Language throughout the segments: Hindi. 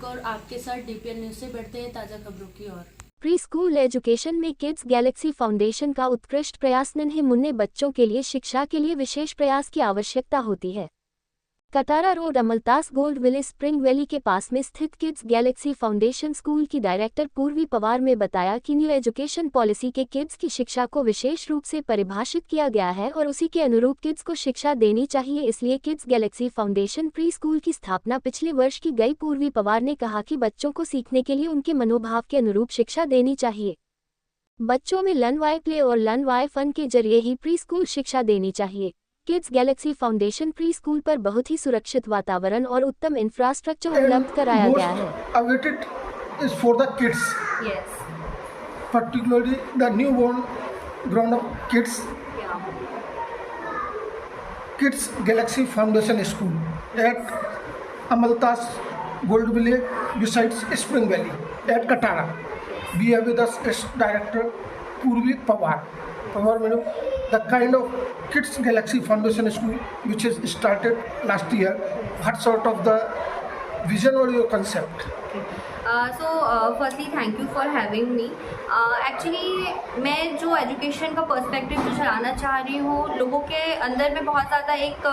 और आपके साथ डीपीएन न्यूज से बढ़ते हैं ताज़ा खबरों की ओर। प्री स्कूल एजुकेशन में किड्स गैलेक्सी फाउंडेशन का उत्कृष्ट प्रयास नन्हे मुन्ने बच्चों के लिए शिक्षा के लिए विशेष प्रयास की आवश्यकता होती है। कतारा रोड अमलतास गोल्ड विलेज स्प्रिंग वैली के पास में स्थित किड्स गैलेक्सी फाउंडेशन स्कूल की डायरेक्टर पूर्वी पवार ने बताया कि न्यू एजुकेशन पॉलिसी के किड्स की शिक्षा को विशेष रूप से परिभाषित किया गया है और उसी के अनुरूप किड्स को शिक्षा देनी चाहिए, इसलिए kids Galaxy foundation pre school की स्थापना पिछले वर्ष की गई। पूर्वी पवार ने कहा कि बच्चों को सीखने के लिए उनके मनोभाव के अनुरूप शिक्षा देनी चाहिए। बच्चों में लर्न बाय प्ले और लर्न बाय फन के जरिए ही प्री स्कूल शिक्षा देनी चाहिए। Kids Galaxy foundation pre school पर बहुत ही सुरक्षित वातावरण और उत्तम इंफ्रास्ट्रक्चर उपलब्ध कराया गया है। Awaited is for the kids. Yes. Particularly the newborn, grown-up kids. Yeah. Kids Galaxy Foundation School at Amaltas Gold Village besides Spring Valley at Katara. We have with us as director Purvi Pawar. Pawar madam, the kind of Kids Galaxy Foundation School which has started last year, what sort of the vision or your concept? Firstly thank you for having me. Actually मैं जो एजुकेशन का पर्सपेक्टिव जो चलाना चाह रही हूँ, लोगों के अंदर में बहुत ज़्यादा एक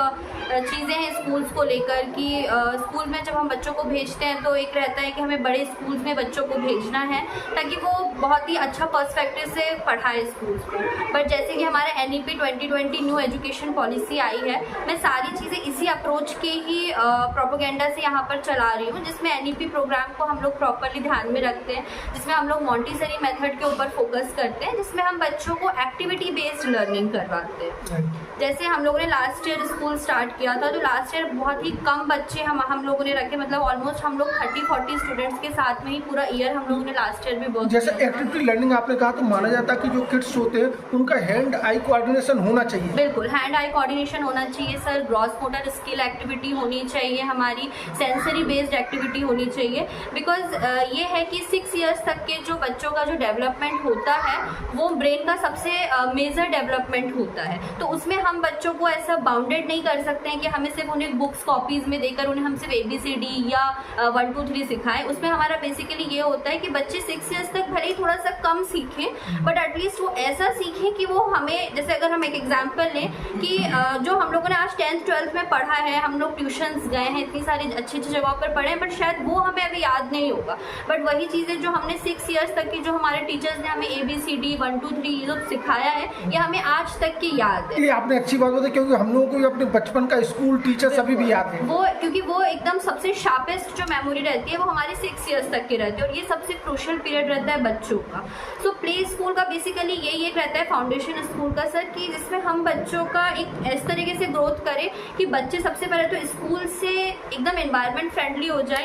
चीज़ें हैं स्कूल्स को लेकर कि स्कूल में जब हम बच्चों को भेजते हैं तो एक रहता है कि हमें बड़े स्कूल्स में बच्चों को भेजना है ताकि वो बहुत ही अच्छा पर्सपेक्टिव से पढ़ाए स्कूल्स को। बट जैसे कि हमारा NEP 2020 न्यू एजुकेशन पॉलिसी आई है, मैं सारी चीज़ें इसी अप्रोच के ही प्रोपेगेंडा से यहाँ पर चला रही हूँ, जिसमें NEP प्रोग्राम को हम लोग प्रॉपरली ध्यान में रखते हैं, जिसमें हम लोग मॉन्टेसरी मेथड के ऊपर फोकस करते हैं, जिसमें हम बच्चों को एक्टिविटी बेस्ड लर्निंग करवाते हैं। जैसे हम लोगों ने लास्ट ईयर स्कूल स्टार्ट किया था, तो लास्ट ईयर बहुत ही कम बच्चे हम लोगों ने रखे, मतलब ऑलमोस्ट हम लोग 30-40 स्टूडेंट्स के साथ में ही पूरा ईयर हम लोगों ने लास्ट ईयर भी वर्क जैसे एक्टिविटी लर्निंग आपने कहा, तो माना जाता है कि जो किड्स होते हैं उनका हैंड आई कोऑर्डिनेशन होना चाहिए। बिल्कुल, हैंड आई कोऑर्डिनेशन होना चाहिए sir, gross motor skill activity होनी चाहिए, हमारी सेंसरी बेस्ड एक्टिविटी होनी चाहिए। बिकॉज ये है कि 6 इयर्स तक के जो बच्चों का जो डेवलपमेंट होता है वो ब्रेन का सबसे मेजर डेवलपमेंट होता है, तो उसमें हम बच्चों को ऐसा बाउंडेड नहीं कर सकते हैं कि हमें सिर्फ उन्हें बुक्स कॉपीज में देकर उन्हें हम सिर्फ ABCD या 1 2 3 सिखाएं। उसमें हमारा बेसिकली ये होता है कि बच्चे 6 इयर्स तक भले ही थोड़ा सा कम सीखें, बट एटलीस्ट वो ऐसा सीखें कि वो हमें, जैसे अगर हम एक एग्जाम्पल लें कि जो हम लोगों ने आज 10th 12th में पढ़ा है, हम लोग ट्यूशन्स गए हैं, इतनी सारी अच्छी अच्छी जगहों पर पढ़े हैं, बट शायद वो हमें अभी याद नहीं होगा। बट वही चीज़ें जो हमने 6 इयर्स तक की जो हमारे टीचर्स ने हमें ABCD 1 2 3 ये सब सिखाया है, ये हमें आज तक की याद है। ये आपने अच्छी बात बताई, क्योंकि हम लोगों को अपने बचपन का स्कूल टीचर्स अभी भी याद है वो, क्योंकि वो एकदम सबसे शार्पेस्ट जो मेमोरी रहती है वो हमारे 6 इयर्स तक की रहती है, और ये सबसे क्रूशियल पीरियड रहता है बच्चों का। सो प्ले स्कूल का बेसिकली यही एक रहता है फाउंडेशन स्कूल का सर, कि जिसमें हम बच्चों का एक इस तरीके से ग्रोथ करें कि बच्चे सबसे पहले तो स्कूल से एकदम एनवायरनमेंट फ्रेंडली हो जाए।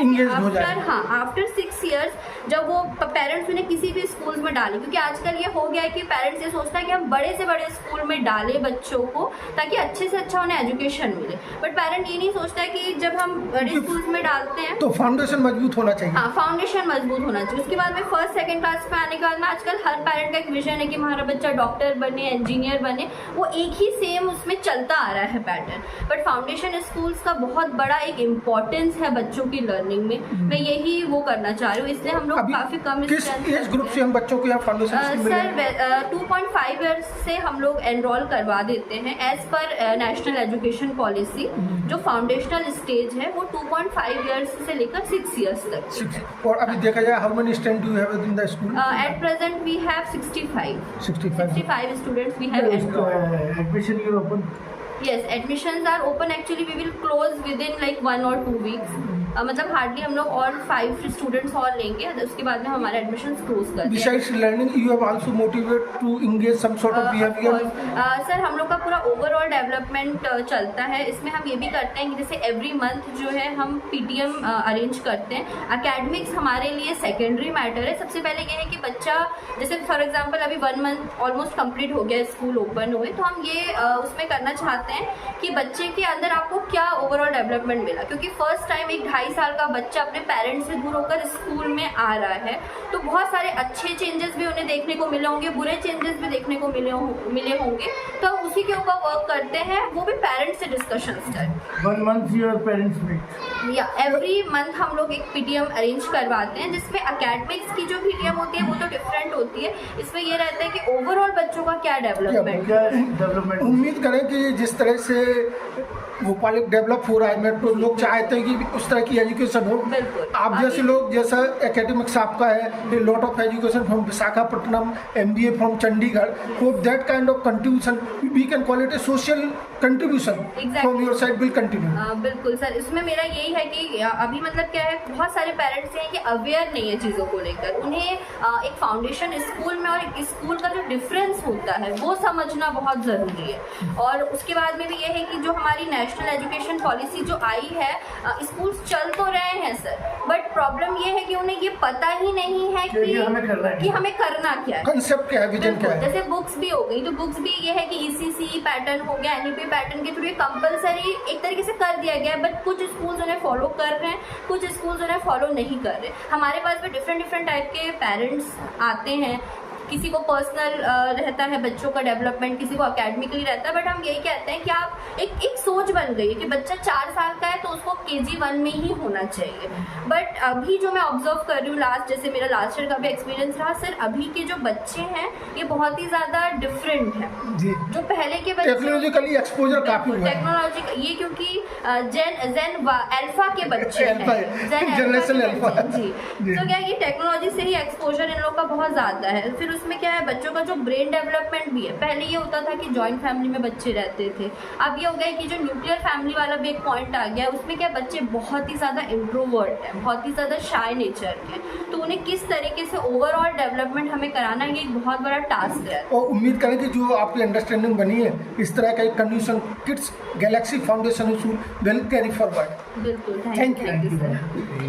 आफ्टर 6 इयर्स जब वो पेरेंट्स उन्हें किसी भी स्कूल में डालें, क्योंकि आजकल ये हो गया है कि पेरेंट्स ये सोचता है कि हम बड़े से बड़े स्कूल में डालें बच्चों को ताकि अच्छे से अच्छा उन्हें एजुकेशन मिले, बट पेरेंट ये नहीं सोचता है कि जब हम बड़े स्कूल में डालते हैं तो फाउंडेशन मजबूत होना चाहिए। हाँ, फाउंडेशन मजबूत होना चाहिए। उसके बाद में 1st 2nd क्लास में आने के बाद में आजकल हर पेरेंट का एक विजन है कि हमारा बच्चा डॉक्टर बने, इंजीनियर बने, वो एक ही सेम उसमें चलता आ रहा है पैटर्न, बट फाउंडेशन स्कूल्स का बहुत बड़ा एक इम्पोर्टेंस है बच्चों की लर्निंग में। मैं यही वो करना चाह रही हूँ, इसलिए हम लोग काफी कम किस एज ग्रुप से हम बच्चों को यहाँ फाउंडेशन सर 2.5 ईयर्स से हम लोग एनरोल करवा देते हैं एज पर नेशनल एजुकेशन पॉलिसी। जो फाउंडेशनल स्टेज है वो 2.5 ईयर्स से लेकर 6 इयर्स तक। और अभी देखा जाए how many student do you have in the school? At present we have 65 students we have enrolled. Admission is open? Yes, admissions are open. Actually, we will close within like 1 or 2 weeks. मतलब हार्डली हम लोग और 5 स्टूडेंट्स और लेंगे, उसके बाद में हमारे एडमिशन क्लोज कर देंगे। Besides learning, you have also motivated to engage some sort of behavior. Sir हम लोग का पूरा ओवरऑल डेवलपमेंट चलता है। इसमें हम ये भी करते हैं कि जैसे एवरी मंथ जो है हम PTM अरेंज करते हैं। अकेडमिक्स हमारे लिए सेकेंडरी मैटर है। सबसे पहले ये है कि बच्चा, जैसे फॉर एग्जांपल अभी 1 मंथ ऑलमोस्ट कंप्लीट हो गया स्कूल ओपन हुए, तो हम ये उसमें करना चाहते हैं कि बच्चे के अंदर आपको क्या ओवरऑल डेवलपमेंट मिला, क्योंकि फर्स्ट टाइम एक 2.5 साल का बच्चा अपने पेरेंट्स से दूर होकर स्कूल में आ रहा है, तो बहुत सारे अच्छे चेंजेस भी उन्हें देखने को मिले होंगे, बुरे चेंजेस भी देखने को मिले होंगे। तो उसी के ऊपर वर्क करते हैं वो भी पेरेंट्स से डिस्कशंस करें। 1 month your parents meet? या एवरी मंथ हम लोग एक पीटीएम अरेंज करवाते हैं, जिसमें एकेडमिक्स की जो पीटीएम होती है वो तो डिफरेंट होती है। इसमें ये रहता है कि ओवरऑल बच्चों का क्या डेवलपमेंट, क्या डेवलपमेंट? उम्मीद करें कि जिस तरह से भोपाल एक डेवलप हो रहा है, मेट्रो, लोग चाहते हैं कि उस तरह की एजुकेशन हो। बिल्कुल। आप जैसे लोग, जैसा एकेडमिक्स आपका है, lot of education from Visakhapatnam, MBA from Chandigarh, hope that kind of contribution we can call it a social contribution from your side will continue. बिल्कुल सर, इसमें मेरा यही है कि अभी मतलब क्या है, बहुत सारे पेरेंट्स हैं कि अवेयर नहीं है चीज़ों को लेकर। उन्हें एक फाउंडेशन स्कूल में और एक स्कूल का जो डिफरेंस होता है वो समझना बहुत ज़रूरी है। और उसके बाद में भी ये है कि जो हमारी नेशनल एजुकेशन पॉलिसी जो आई है, स्कूल चल तो रहे हैं सर, बट प्रॉब्लम ये है कि उन्हें ये पता ही नहीं है कि हमें करना क्या है, कंसेप्ट क्या है, विजन क्या है। जैसे बुक्स भी हो गई, तो बुक्स भी ये है कि ECC पैटर्न हो गया, NEP पैटर्न के थ्रू ये कंपलसरी एक तरीके से कर दिया गया है, बट कुछ स्कूल्स उन्हें फॉलो कर रहे हैं, कुछ स्कूल्स उन्हें फॉलो नहीं कर रहे। हमारे पास भी डिफरेंट टाइप के पेरेंट्स आते हैं, किसी को पर्सनल रहता है बच्चों का डेवलपमेंट, किसी को अकेडमिकली रहता है, बट हम यही कहते हैं कि आप एक सोच बन गई है कि बच्चा 4 साल का है तो उसको KG1 में ही होना चाहिए। बट अभी जो मैं ऑब्जर्व कर रही हूँ, जैसे मेरा लास्ट ईयर का भी एक्सपीरियंस रहा सर, अभी के जो बच्चे हैं ये बहुत ही ज़्यादा डिफरेंट है जो पहले के बच्चे। टेक्नोलॉजिकली एक्सपोजर काफी हुआ है। टेक्नोलॉजी ये क्योंकि जेन अल्फा के बच्चे हैं, जनरेशन अल्फा जी, तो क्या ये टेक्नोलॉजी से ही एक्सपोजर इन लोग का बहुत ज़्यादा है। फिर उसमें क्या है, बच्चों का जो ब्रेन डेवलपमेंट भी है, पहले ये होता था कि जॉइंट फैमिली में बच्चे रहते थे, अब ये हो गया कि जो न्यूक्लियर फैमिली वाला भी एक पॉइंट आ गया, उसमें क्या बच्चे बहुत ही ज़्यादा इंट्रोवर्ट हैं, बहुत ही ज़्यादा शाय नेचर के, तो उन्हें किस तरीके से ओवरऑल डेवलपमेंट हमें कराना, ये एक बहुत बड़ा टास्क है। और उम्मीद करें कि जो आपकी अंडरस्टैंडिंग बनी है, इस तरह का एक condition kids Galaxy foundation will carry forward. बिल्कुल, थैंक यू सर।